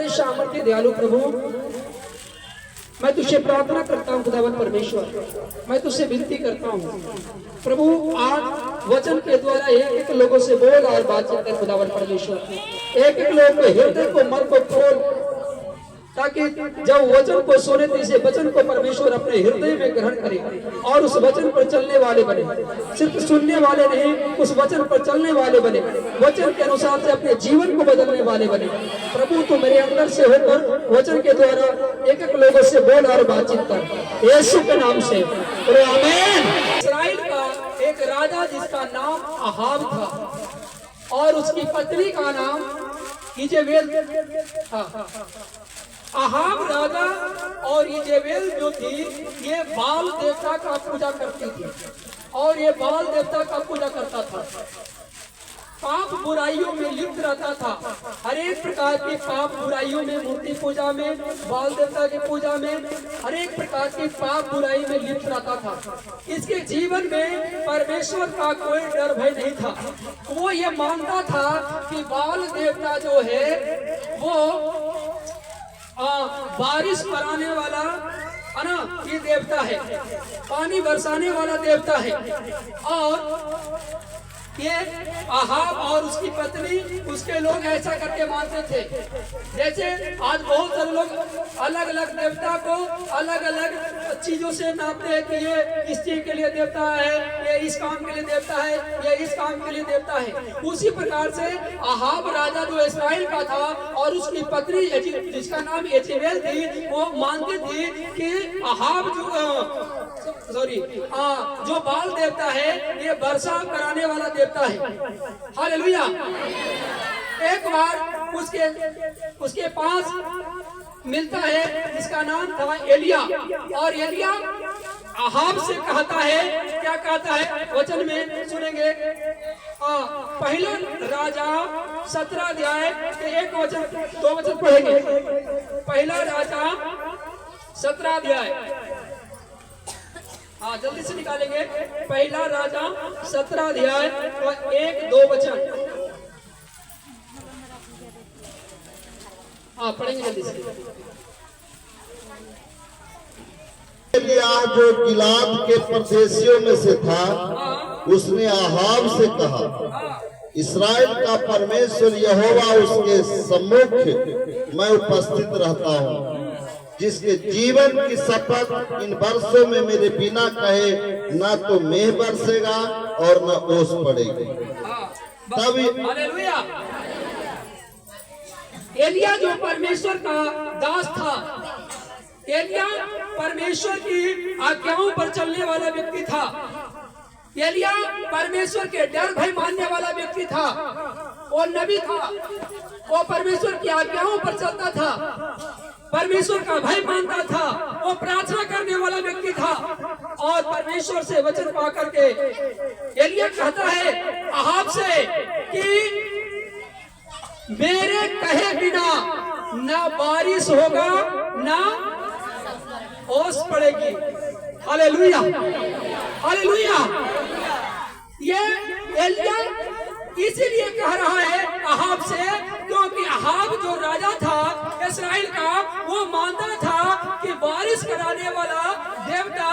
प्यारे सामर्थ्य दयालु प्रभु, मैं तुझसे प्रार्थना करता हूँ खुदावन परमेश्वर, मैं तुझसे विनती करता हूँ प्रभु, आज वचन के द्वारा एक एक लोगों से बोल और बातचीत कर खुदावन परमेश्वर। एक एक लोग को हृदय को मन को खोल, ताकि जब वचन को सुने तो इसे वचन को परमेश्वर अपने हृदय में ग्रहण करे और उस वचन पर चलने वाले बने। सिर्फ सुनने वाले नहीं, उस वचन पर चलने वाले बने, वचन के अनुसार से अपने जीवन को बदलने वाले बने। प्रभु तू मेरे अंदर से होकर वचन के द्वारा एक एक लोगों से बोल और बातचीत कर, यीशु के नाम से आमीन। इस्राएल का एक राजा जिसका नाम अहाब था और उसकी पत्नी का नाम इजेबेल था। अहाब राजा और इजेबेल जो थी, ये बाल देवता का पूजा करती थी और ये बाल देवता का पूजा करता था। पाप बुराइयों में लिप्त रहता था, हर एक प्रकार की पाप बुराइयों में, मूर्ति पूजा में, बाल देवता की पूजा में, हर एक प्रकार की पाप बुराई में लिप्त रहता था। इसके जीवन में परमेश्वर का कोई डर भय नहीं था। वो ये मानता था कि बाल देवता जो है वो बारिश कराने वाला है ना, ये देवता है, पानी बरसाने वाला देवता है। और ये अहाब और उसकी पत्नी, उसके लोग ऐसा करके मानते थे। जैसे आज बहुत सारे लोग अलग अलग देवता को अलग अलग चीजों से नापते हैं कि ये इस चीज के लिए देवता है, ये इस काम के लिए देवता है, ये इस काम के लिए देवता है। उसी प्रकार से अहाब राजा जो इस्राएल का था और उसकी पत्नी जिसका नाम इजेबेल थी, वो मानती थी कि अहाब जो बाल देवता है ये वर्षा कराने वाला देवता है। हालेलुया। एक बार उसके पास मिलता है जिसका नाम था एलिया, और एलिया अहाब से कहता है, क्या कहता है वचन में सुनेंगे। पहला राजा 17 अध्याय के एक वचन, दो वचन पढ़ेंगे। पहला राजा 17 अध्याय, हाँ जल्दी से निकालेंगे। पहला राजा 17 अध्याय और 1-2 वचन, हाँ पढ़ेंगे जल्दी से। जो गिलाद के परदेशियों में से था, उसने अहाब से कहा, इस्राएल का परमेश्वर यहोवा उसके सम्मुख मैं उपस्थित रहता हूँ, जिसके जीवन की शपथ इन वर्षों में मेरे बिना कहे ना तो मेघ बरसेगा और न ओस पड़ेगी। तभी एलिया जो परमेश्वर का दास था, एलिया परमेश्वर की आज्ञाओं पर चलने वाला व्यक्ति था। एलिया परमेश्वर के डर भय मानने वाला व्यक्ति था। वो नबी था, वो परमेश्वर की आज्ञाओं पर चलता था, परमेश्वर का भय मानता था, वो प्रार्थना करने वाला व्यक्ति था और परमेश्वर से वचन पा करके एलिया कहता है अहाब से कि मेरे कहे बिना ना बारिश होगा ना ओस पड़ेगी। Hallelujah, hallelujah. ये एलिया इसीलिए कह रहा है अहाब से, क्योंकि अहाब जो राजा था इस्राएल का, वो मानता था कि बारिश कराने वाला देवता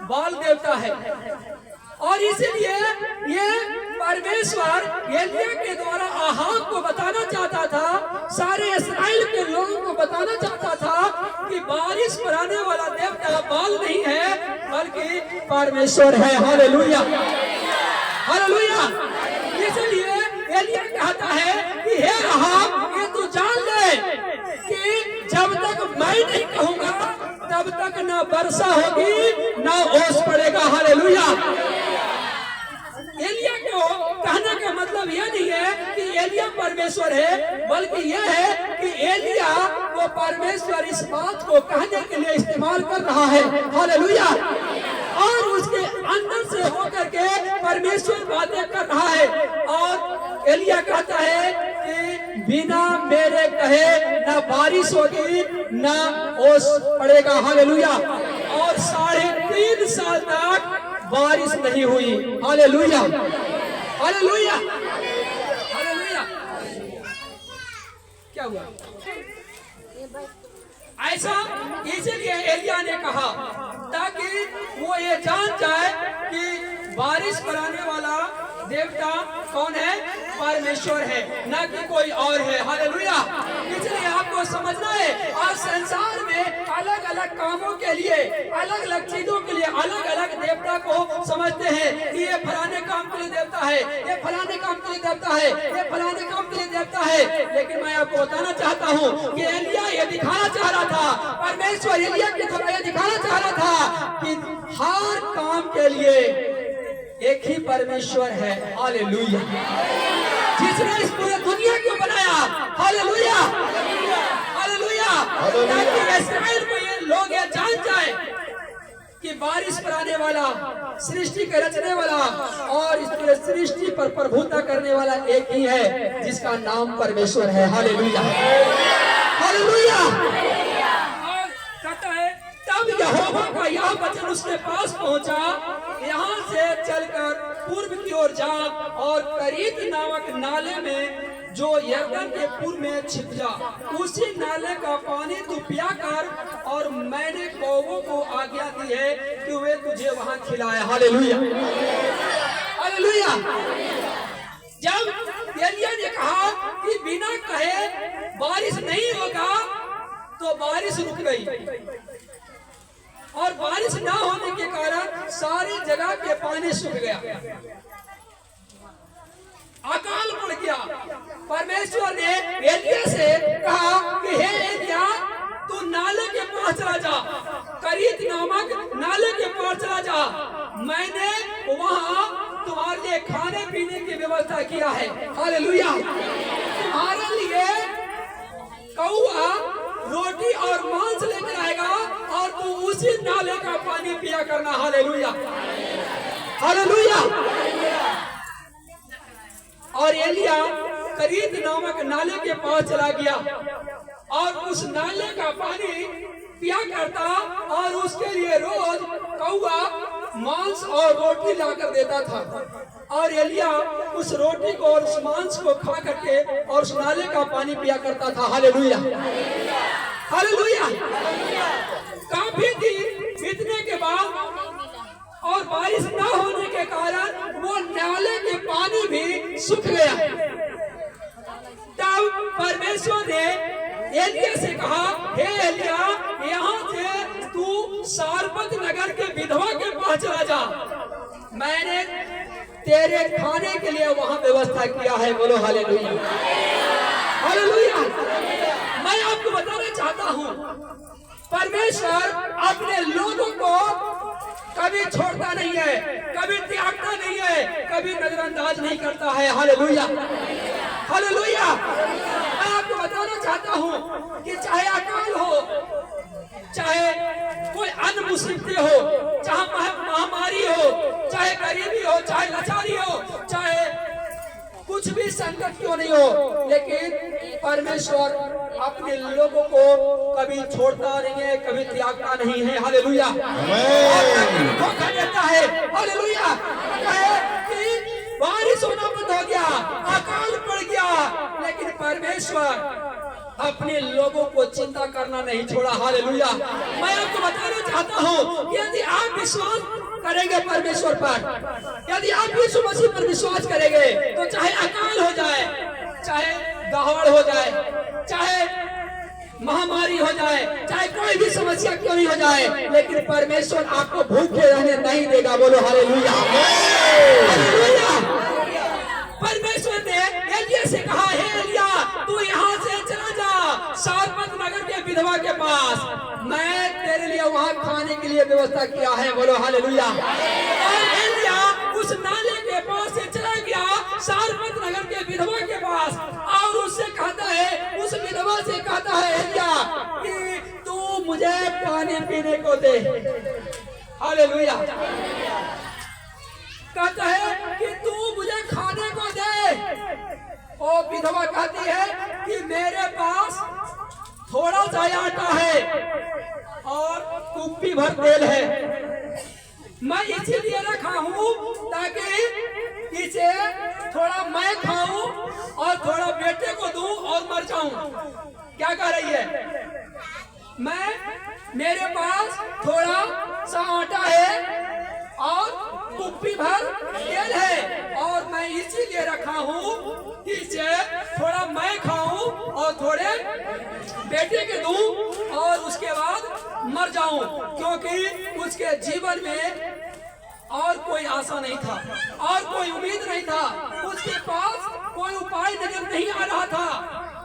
बाल देवता है। और इसीलिए ये परमेश्वर एलिया के द्वारा अहाब को बताना चाहता था, सारे इस्राएल के लोगों को बताना चाहता था कि बारिश कराने वाला देवता बाल नहीं है बल्कि परमेश्वर है। Hallelujah, hallelujah. इसलिए एलिया कहता है कि हे अहाब, ये तू जान ले कि जब तक मैं नहीं कहूंगा तब तक ना वर्षा होगी ना ओस पड़ेगा। हालेलुया। एलिया को कहने का मतलब यह नहीं है कि एलिया परमेश्वर है, बल्कि यह है कि एलिया वो परमेश्वर इस बात को कहने के लिए इस्तेमाल कर रहा है। हालेलुया। और उसके अंदर से होकर के परमेश्वर बातें कर रहा है। और एलिया कहता है कि बिना मेरे कहे ना बारिश होगी ना ओस पड़ेगा। हालेलुया। और 3.5 साल तक बारिश नहीं हुई। Hallelujah, hallelujah, hallelujah. क्या हुआ? ऐसा इसलिए एलिया ने कहा ताकि वो ये जान जाए कि बारिश कराने वाला देवता कौन है? परमेश्वर है, न कि कोई और है। हालेलुया। इसलिए आपको समझना है, आज संसार में अलग अलग कामों के लिए, अलग अलग चीजों के लिए अलग अलग देवता को समझते हैं कि ये फलाने काम के लिए देवता है, ये फलाने काम के लिए देवता है, ये फलाने काम के लिए देवता है। लेकिन मैं आपको बताना चाहता हूँ कि एलिया ये दिखाना चाह रहा था, परमेश्वर एलिया की तरह ये दिखाना चाह रहा था कि हर काम के लिए एक ही परमेश्वर है। हालेलुया। जिसने इस पूरी दुनिया को बनाया। Hallelujah, hallelujah. ताकि इस्राएल को ये लोग ये जान जाए कि बारिश कराने वाला, सृष्टि के रचने वाला और इस पूरे सृष्टि पर प्रभुता करने वाला एक ही है, जिसका नाम परमेश्वर है। Hallelujah, hallelujah. कहता है तब यहोवा का यह वचन उसके पास पहुंचा, यहाँ से चलकर पूर्व की ओर जा और करीत नामक नाले में जो यरदन के पूर्व में छिप जा, उसी नाले का पानी तू पिया कर, और मैंने कौवों को आज्ञा दी है कि वे तुझे वहां खिलाए। Hallelujah, hallelujah. जब एलिया ने कहा कि बिना कहे बारिश नहीं होगा, तो बारिश रुक गई, और बारिश ना होने के कारण सारी जगह के पानी सूख गया, अकाल पड़ गया। परमेश्वर ने एलिया से कहा कि हे एलिया, तू नाले के पास चला जा, करीत नामक नाले के पास चला जा, मैंने वहां तुम्हारे लिए खाने पीने की व्यवस्था किया है। हालेलुया। तुम्हारे लिए कौआ रोटी और मांस लेकर आएगा, और तू उसी नाले का पानी पिया करना। Hallelujah, hallelujah. और एलिया करीत नामक नाले के पास चला गया और उस नाले का पानी पिया करता, और उसके लिए रोज कौआ मांस और रोटी लाकर देता था, और एलिया उस रोटी को और उस मांस को खा करके और उस नाले का पानी पिया करता था। Hallelujah, hallelujah. काफी दिन बीतने के बाद और बारिश न होने के कारण वो नाले के पानी भी सूख गया। तब परमेश्वर ने एलिया से कहा, हे एलिया, यहाँ से तू सारपत नगर के विधवा के पास चला जा, मैंने तेरे खाने के लिए वहां व्यवस्था किया है। बोलो हालेलुया, हालेलुया। मैं आपको बताना चाहता हूँ, परमेश्वर अपने लोगों को कभी छोड़ता नहीं है, कभी त्यागता नहीं है, कभी नजरअंदाज नहीं करता है। Hallelujah, hallelujah. मैं आपको बताना चाहता हूँ कि चाहे अकाल हो, चाहे कोई अन्य मुसीबतें हो, चाहे महामारी हो, चाहे गरीबी हो, चाहे लाचारी हो, चाहे कुछ भी संकट क्यों नहीं हो, लेकिन परमेश्वर अपने लोगों को कभी छोड़ता नहीं है, कभी त्यागता नहीं है। हालेलुया, धोखा देता है। हालेलुया। बारिश होना बंद हो गया, अकाल पड़ गया, लेकिन परमेश्वर अपने लोगों को चिंता करना नहीं छोड़ा। हालेलुया। मैं आपको बताना चाहता हूँ कि यदि आप विश्वास करेंगे परमेश्वर पर, यदि आप यीशु मसीह पर विश्वास करेंगे, तो चाहे अकाल हो जाए, चाहे दहाड़ हो जाए, चाहे महामारी हो जाए, चाहे कोई भी समस्या क्यों नहीं हो जाए, लेकिन परमेश्वर आपको भूखे रहने नहीं देगा। बोलो हालेलुया, हालेलुया। परमेश्वर ने एलिया से कहा, हे एलिया, तू यहाँ से चला जा सारपत नगर के विधवा के पास, मैं तेरे लिए वहाँ खाने के लिए व्यवस्था किया है। बोलो हालेलुया। और एलिया उस नाले के पास से चला गया सारपत नगर के विधवा के पास, और उससे कहता है, उस विधवा से कहता है एलिया कि तू मुझे पानी पीने को दे। हालेलुया। कहता है कि तू मुझे खाने को दे। और विधवा कहती है कि मेरे पास थोड़ा सा आटा है और कुप्पी भर तेल है, मैं इसीलिए रखा हूँ ताकि इसे थोड़ा मैं खाऊं और थोड़ा बेटे को दूं और मर जाऊं। क्या कह रही है? मेरे पास थोड़ा सा आटा है और कुप्पी भर तेल है और मैं इसीलिए रखा हूँ कि इसे थोड़ा मैं खाऊं और थोड़े बेटे के दूं और उसके बाद मर जाऊं, क्योंकि उसके जीवन में और कोई आशा नहीं था और कोई उम्मीद नहीं था। उसके पास कोई उपाय नजर नहीं आ रहा था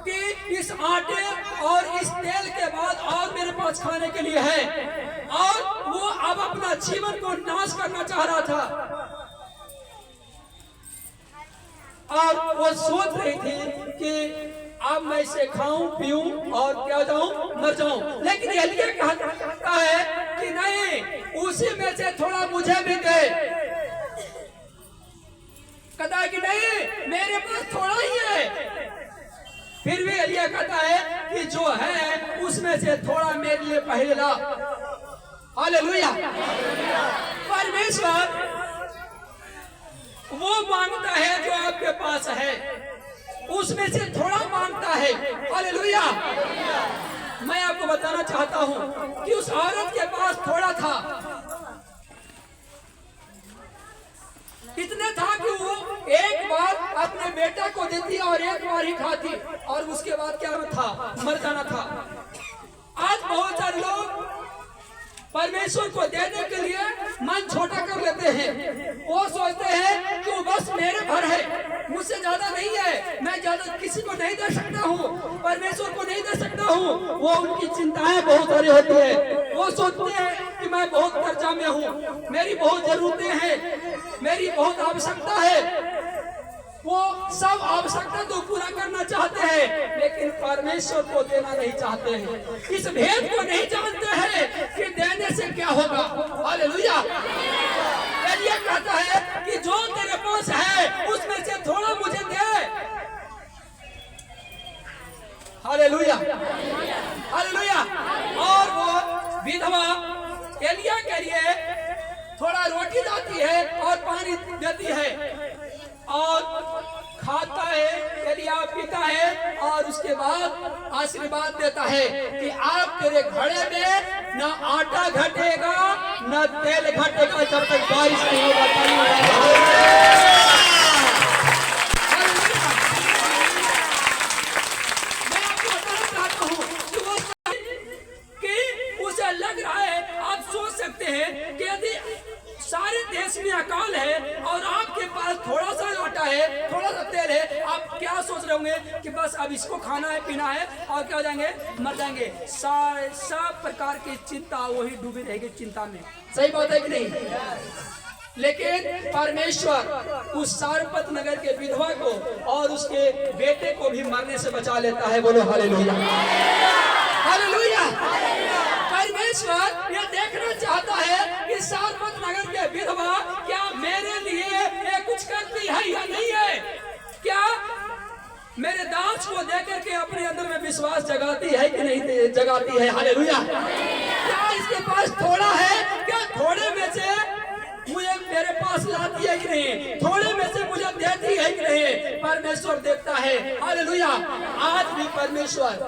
कि इस आटे और इस तेल के बाद और मेरे पास खाने के लिए है, और वो अब अपना जीवन को नाश करना चाह रहा था और वो सोच रही थी कि अब मैं इसे खाऊं पीऊं और क्या जाऊं, मर जाऊं। लेकिन एलिया कहता है कि नहीं, उसी में से थोड़ा मुझे भी दे। कहता है कि नहीं, मेरे पास थोड़ा ही है। फिर भी एलिया कहता है कि जो है उसमें से थोड़ा मेरे लिए पहले ला। हालेलुया। परमेश्वर वो मांगता है जो आपके पास है, उसमें से थोड़ा मांगता है। हालेलुया। मैं आपको बताना चाहता हूं कि उस औरत के पास थोड़ा था, इतना था कि वो एक बार अपने बेटा को देती और एक बार ही खाती और उसके बाद क्या था, मर जाना था। आज बहुत सारे लोग परमेश्वर को देने के लिए मन छोटा कर लेते हैं। वो सोचते हैं कि वो बस मेरे भर है, मुझसे ज्यादा नहीं है, मैं ज्यादा किसी को नहीं दे सकता हूँ, परमेश्वर को नहीं दे सकता हूँ। वो उनकी चिंताएं बहुत सारी होती है। वो सोचते हैं कि मैं बहुत कर्जा में हूँ, मेरी बहुत जरूरतें हैं, मेरी बहुत आवश्यकता है। वो सब आवश्यकता तो पूरा करना चाहते हैं, लेकिन परमेश्वर को देना नहीं चाहते हैं। इस भेद को नहीं जानते हैं कि देने से क्या होगा। हालेलुया। एलिया कहता है कि जो तेरे पास है उसमें से थोड़ा मुझे दे। हालेलुया। हालेलुया। और वो विधवा एलिया के लिए थोड़ा रोटी लाती है और पानी देती है और खाता है, एलिया पीता है और उसके बाद आशीर्वाद देता है कि आप तेरे घड़े में न आटा घटेगा न तेल घटेगा जब तक बारिश नहीं होगा। मैं आपको बताना चाहता हूँ कि वो कि उसे लग रहा है, आप सोच सकते हैं कि यदि सारे देश में अकाल है और आपके पास थोड़ा सा आटा है, थोड़ा सा तेल है, आप क्या सोच रहे होंगे कि बस अब इसको खाना है, पीना है और क्या हो जाएंगे, मर जाएंगे। सारे सब प्रकार की चिंता वही डूबी रहेगी चिंता में। सही बात है कि नहीं? लेकिन परमेश्वर उस सारपत नगर के विधवा को और उसके बेटे को भी मरने से बचा लेता है। बोलो हालेलुया। हालेलुया। परमेश्वर ये देखना चाहता है कि सारपत नगर के विधवा क्या मेरे लिए ये कुछ करती है या नहीं है, क्या मेरे दास को देकर के अपने अंदर में विश्वास जगाती है कि नहीं जगाती है। हालेलुया। क्या इसके पास थोड़ा है, क्या थोड़े में से मुझे मेरे पास लाती है कि नहीं, थोड़े में से मुझे देती है कि नहीं। परमेश्वर देखता है। हालेलुया। आज भी परमेश्वर,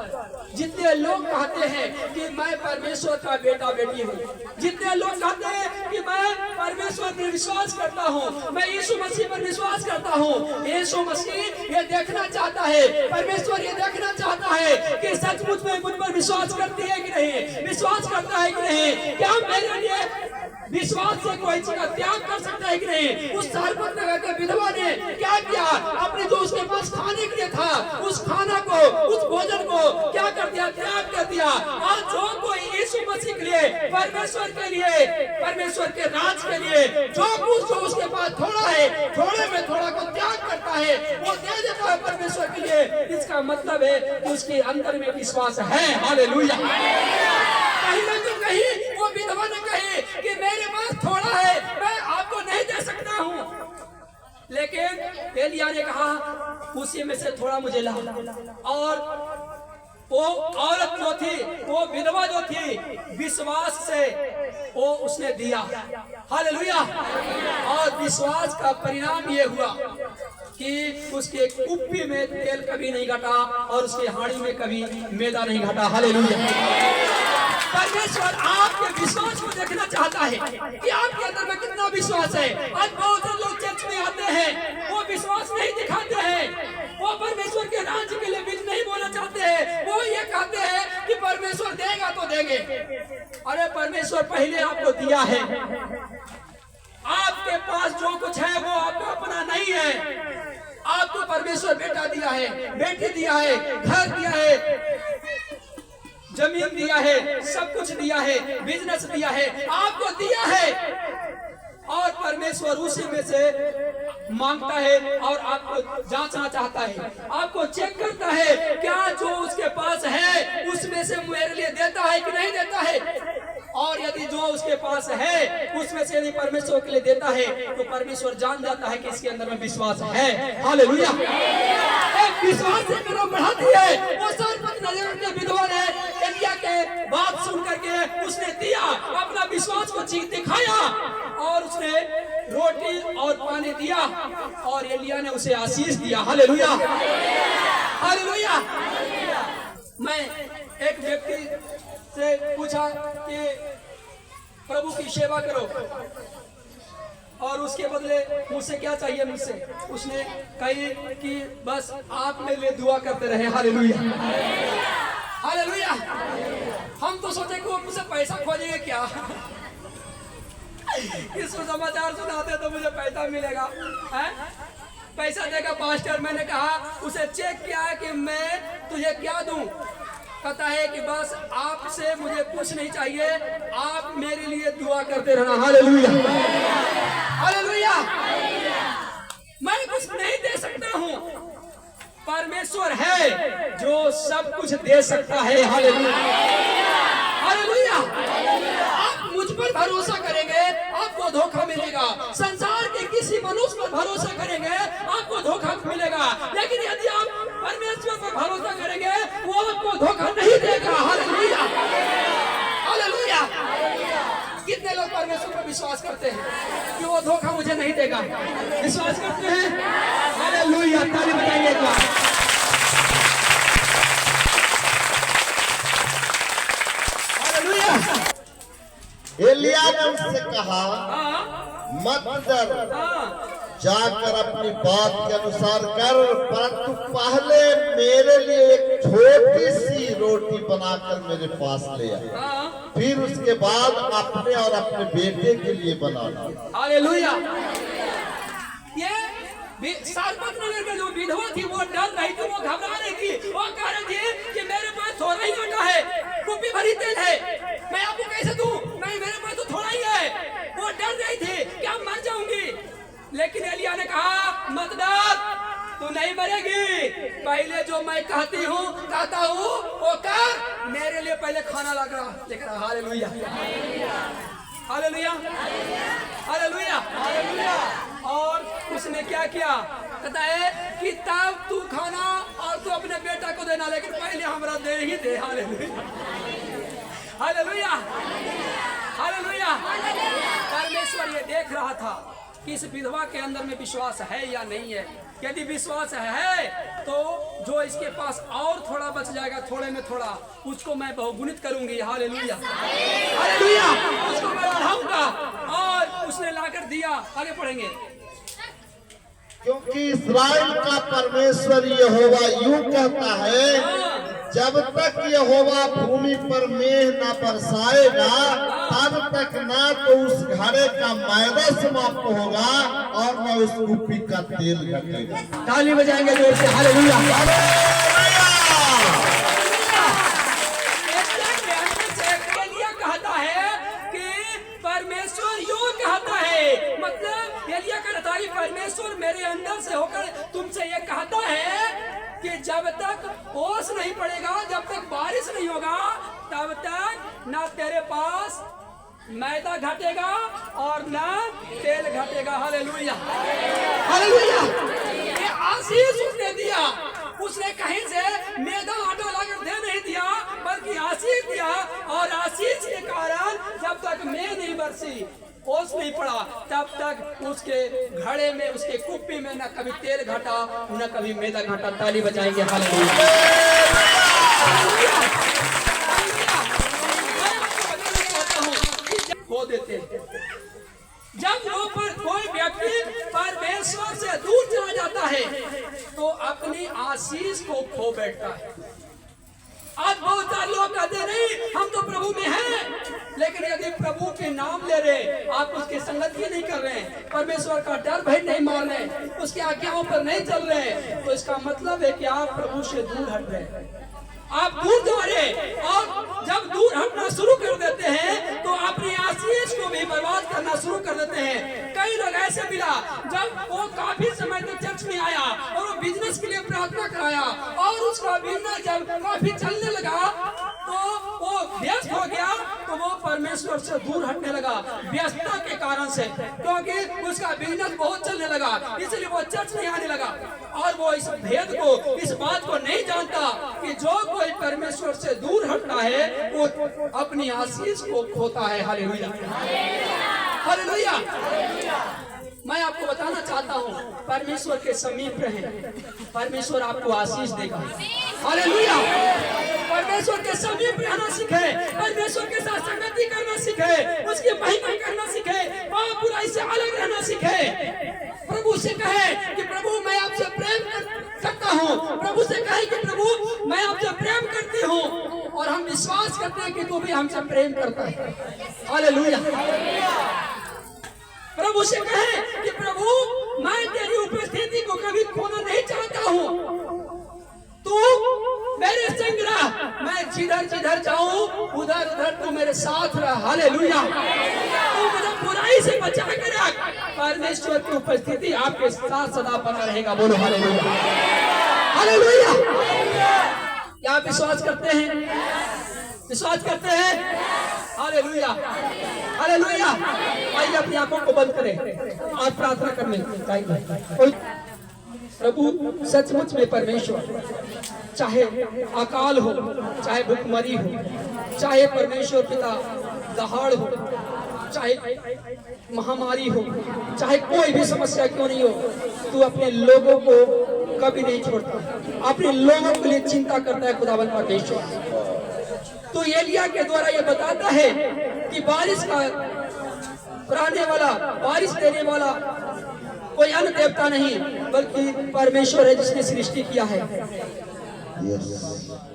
जितने लोग कहते हैं कि मैं परमेश्वर का बेटा बेटी हूँ, जितने लोग कहते हैं कि मैं परमेश्वर पर विश्वास करता हूँ, मैं यीशु मसीह पर विश्वास करता हूँ, यीशु मसीह ये देखना चाहता है, परमेश्वर ये देखना चाहता है कि सचमुच में मुझ पर विश्वास करती है कि नहीं, विश्वास करता है कि नहीं, क्या मेरे लिए विश्वास से कोई चीज का त्याग कर सकता है कि नहीं। उस सारपत नगर के विधवा ने क्या किया, अपने जो उसके पास खाने के लिए था उस खाना को, उस भोजन को क्या कर दिया, त्याग कर दिया। और जो कोई यीशु मसीह के लिए, परमेश्वर के लिए, परमेश्वर के राज के लिए जो कुछ जो उसके पास थोड़ा है, थोड़े में थोड़ा को त्याग करता है, वो दे देता है परमेश्वर के लिए। इसका मतलब है कि उसके अंदर में विश्वास है। हालेलुया। कहीं ना तो कहीं वो विधवा ने कही कि मेरे पास थोड़ा है, मैं आपको नहीं दे सकता हूँ, लेकिन एलिया ने कहा उसी में से थोड़ा मुझे ला। और वो औरत जो थी, वो विधवा जो थी, विश्वास से वो उसने दिया। हालेलुया। और विश्वास का परिणाम ये हुआ कि उसके कुप्पी में तेल कभी नहीं घटा और उसके हांडी में कभी मैदा नहीं घटा। हालेलुया। परमेश्वर आपके विश्वास को देखना चाहता है कि आपके अंदर में कितना विश्वास है। आज बहुत से लोग चर्च में आते हैं, वो विश्वास नहीं दिखाते हैं, वो परमेश्वर के राज्य के लिए बीच नहीं बोलना चाहते हैं। वो ये कहते हैं कि परमेश्वर देगा तो देंगे। अरे परमेश्वर पहले आपको दिया है। आपके पास जो कुछ है वो आपका अपना नहीं है। आपको परमेश्वर बेटा दिया है, बेटी दिया है, घर दिया है, जमीन दिया है, सब कुछ दिया है, बिजनेस दिया है, आपको दिया है। और परमेश्वर उसी में से मांगता है और आपको जांचना चाहता है, आपको चेक करता है क्या जो उसके पास है उसमें से मेरे लिए देता है कि नहीं देता है। और यदि जो उसके पास है उसमें से यदि परमेश्वर के लिए देता है तो परमेश्वर जान जाता है कि इसके अंदर में विश्वास है। हालेलुया। विश्वास से कदम बढ़ाती है। वो सर्वप्रथम नजर के विधवा ने एलिया के बात सुन करके उसने दिया, अपना विश्वास को चीख दिखाया और उसने रोटी और पानी दिया और एलिया ने उसे आशीष दिया। हालेलुया। हालेलुया। मैं एक व्यक्ति से पूछा कि प्रभु की सेवा करो और उसके बदले मुझसे क्या चाहिए मुझसे। उसने कही कि बस आप मेरे लिए दुआ करते रहे। हालेलुया। हालेलुया। हम तो सोचे कि वो मुझसे पैसा खोजेंगे क्या, किसको समाचार सुनाते तो मुझे पैसा मिलेगा, है? पैसा देगा पास्टर। मैंने कहा उसे चेक किया कि मैं तुझे क्या दूं। कहता है कि बस आपसे मुझे कुछ नहीं चाहिए, आप मेरे लिए दुआ करते रहना। हालेलुया। हालेलुया। मैं कुछ नहीं दे सकता हूँ, परमेश्वर है जो सब कुछ दे सकता है। हालेलुया। हालेलुया। आप मुझ पर भरोसा करेंगे आपको धोखा मिलेगा। संसार के किसी मनुष्य पर भरोसा करेंगे आपको धोखा मिलेगा, लेकिन यदि आप परमेश्वर पर भरोसा करेंगे वो आपको धोखा नहीं देगा। हालेलुया। हालेलुया। कितने लोग परमेश्वर पर विश्वास करते हैं कि वो धोखा मुझे नहीं देगा? विश्वास करते हैं? हालेलुया। ताली बजाइए एक बार। हालेलुया। एलिया ने उससे कहा मत डर, जाकर अपनी बात के अनुसार कर, परंतु पहले मेरे लिए एक छोटी सी रोटी बनाकर मेरे पास ले आ, फिर उसके बाद अपने और अपने बेटे के लिए बनाना। हालेलुया। ये सारपत नगर में जो विधवा थी वो डर रही थी, वो घबरा रही थी, वो कह रही थी कि मेरे पास थोड़ा ही आटा है, कुप्पी भरी तेल है, मैं आपको कैसे दूं? नहीं, मेरे पास तो थोड़ा ही है। वो डर रही थी कि अब मर जाऊंगी, लेकिन एलिया ने कहा मत डर, तू नहीं मरेगी। पहले जो मैं कहता हूँ वो कर, मेरे लिए पहले खाना लेकर आ। हालेलुया। हालेलुया। हालेलुया। हालेलुया। और उसने क्या किया? कहता है कि तब तू खाना और तू अपने बेटा को देना, लेकिन पहले हमरा दे ही दे। हालेलुया। हालेलुया। हालेलुया। परमेश्वर ये देख रहा था कि इस विधवा के अंदर में विश्वास है या नहीं है। यदि विश्वास है तो जो इसके पास और थोड़ा बच जाएगा, थोड़े में थोड़ा, उसको मैं बहुगुणित करूंगी। हालेलुया। हालेलुया। उसको मैं बढ़ाऊंगा। और उसने लाकर दिया। आगे पढ़ेंगे। क्योंकि इस्राएल का परमेश्वर यहोवा यूं कहता है, जब तक यहोवा भूमि पर मेघ न बरसाएगा तब तक ना तो उस घड़े का मैदा समाप्त होगा और न उस कुप्पी का तेल घटेगा। ताली बजाएंगे जोर से। हालेलुया। कहता है कि परमेश्वर यूं कहता है, मतलब एलिया कहता है परमेश्वर मेरे अंदर से होकर तुमसे ये कहता है कि जब तक ओस नहीं पड़ेगा, जब तक बारिश नहीं होगा, तब तक ना तेरे पास मैदा घटेगा और ना तेल घटेगा। हालेलुया। हालेलुया। ये आशीष उसने दिया। उसने कहीं से मैदा आटा लाकर दे नहीं जब तक मैं नहीं बरसी, ओस नहीं पड़ा, तब तक उसके घड़े में, उसके कुप्पी में न कभी तेल घटा न कभी मैदा घटा। ताली बजाएंगे हालेलुया। खो देते हैं जब वो पर कोई व्यक्ति परमेश्वर से दूर चला जाता है तो अपनी आशीष को खो बैठता है। आज बहुत सारे लोग कहते नहीं हम तो प्रभु में हैं, लेकिन यदि प्रभु के नाम ले रहे, आप उसकी संगति नहीं कर रहे हैं, परमेश्वर का डर भय नहीं मान रहे, उसकी आज्ञाओं पर नहीं चल रहे, तो इसका मतलब है कि आप प्रभु से दूर हट रहे हैं, आप दूर जा रहे। और जब दूर हटना शुरू कर देते हैं तो अपनी आशीष को भी बर्बाद करना शुरू कर देते हैं। कई लोग ऐसे मिला जब वो काफी समय तक चर्च में आया और वो बिजनेस के लिए प्रार्थना कराया और उसका बिजनेस जब काफी चलने लगा तो वो व्यस्त हो गया, तो वो परमेश्वर से दूर हटने लगा व्यस्तता के कारण से, क्योंकि उसका बिजनेस बहुत चलने लगा, इसलिए वो चर्च नहीं आने लगा। और वो इस भेद को, इस बात को नहीं जानता कि जो कोई परमेश्वर से दूर हटता है वो अपनी आशीष को खोता है। Hallelujah, hallelujah. मैं आपको बताना चाहता हूँ, परमेश्वर के समीप रहें, परमेश्वर आपको आशीष देगा। हालेलुया। परमेश्वर के समीप रहना सीखे, परमेश्वर के साथ संगति करना सीखे, उसकी महिमा करना सीखे, पाप बुराई से अलग रहना सीखे। प्रभु से कहे कि प्रभु मैं आपसे प्रेम कर सकता हूँ, प्रभु से कहे कि प्रभु मैं आपसे प्रेम करती हूँ, और हम विश्वास करते हैं कि तू भी हमसे प्रेम करता है। हालेलुया। प्रभु से कहे कि प्रभु मैं तेरी उपस्थिति को कभी खोना नहीं चाहता हूँ, तू मेरे संग रह, मैं जिधर जिधर जाऊं उधर उधर तू मेरे साथ रह। हालेलुया। तू मुझे बुराई से बचा कर रख, परमेश्वर की उपस्थिति आपके साथ सदा बना रहेगा। बोलो हालेलुया, हालेलुया। क्या आप विश्वास करते हैं? विश्वास करते हैं? Hallelujah, hallelujah. आइए अपनी आंखों को बंद करें और प्रार्थना करने चाहिए। प्रभु सचमुच में परमेश्वर, चाहे अकाल हो, चाहे भूखमरी हो, चाहे परमेश्वर पिता दहाड़ हो, चाहे महामारी हो, चाहे कोई भी समस्या क्यों नहीं हो, तू अपने लोगों को कभी नहीं छोड़ता, अपने लोगों के लिए चिंता करता है खुदावंद परमेश्वर। तो एलिया के द्वारा ये बताता है कि बारिश का कराने वाला, बारिश देने वाला कोई अन्य देवता नहीं बल्कि परमेश्वर है जिसने सृष्टि किया है।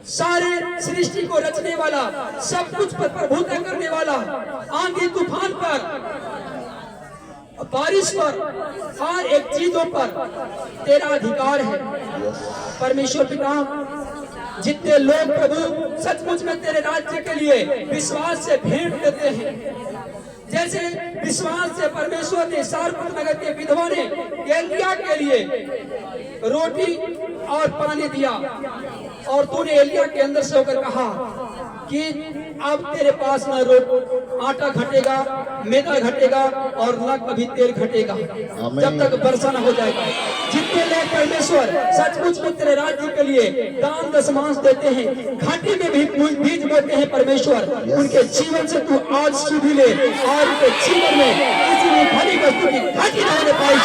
सारे सृष्टि को रचने वाला, सब कुछ पर प्रभुत्व करने वाला, आंधी तूफान पर, बारिश पर, हर एक चीजों पर तेरा अधिकार है। परमेश्वर पिता, जितने लोग प्रभु सचमुच में तेरे राज्य के लिए विश्वास से भेंट देते हैं, जैसे विश्वास से परमेश्वर ने सारपत नगर के विधवा ने एलिया के लिए रोटी और पानी दिया, और तूने एलिया के अंदर से होकर कहा कि अब तेरे पास न आटा घटेगा, मैदा घटेगा और न कभी तेल घटेगा जब तक वर्षा न हो जाएगा। जितने लोग परमेश्वर सचमुच में तेरे राज्य के लिए दान दशमांश देते हैं, घाटी में भी बीज बोते हैं परमेश्वर, उनके जीवन से तू आज सुधी ले और उनके जीवन में किसी भी भली वस्तु की घाटी न होने पाई।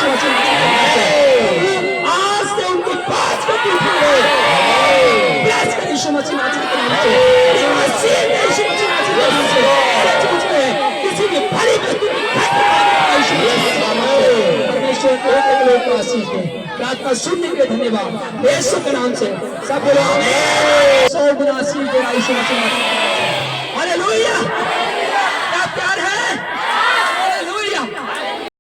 आज से उनकी बात को तू यीशु मसीह नाज़रेत के नाम से, यीशु मसीह नाज़रेत के नाम से, सचमुच में किसी भी भली वस्तु की परमेश्वर को एक लोग को आशीष दे। प्रार्थना सुनने के लिए धन्यवाद, यीशु के नाम से सब बोलो आमीन। 100 गुना आशीष देना यीशु मसीह।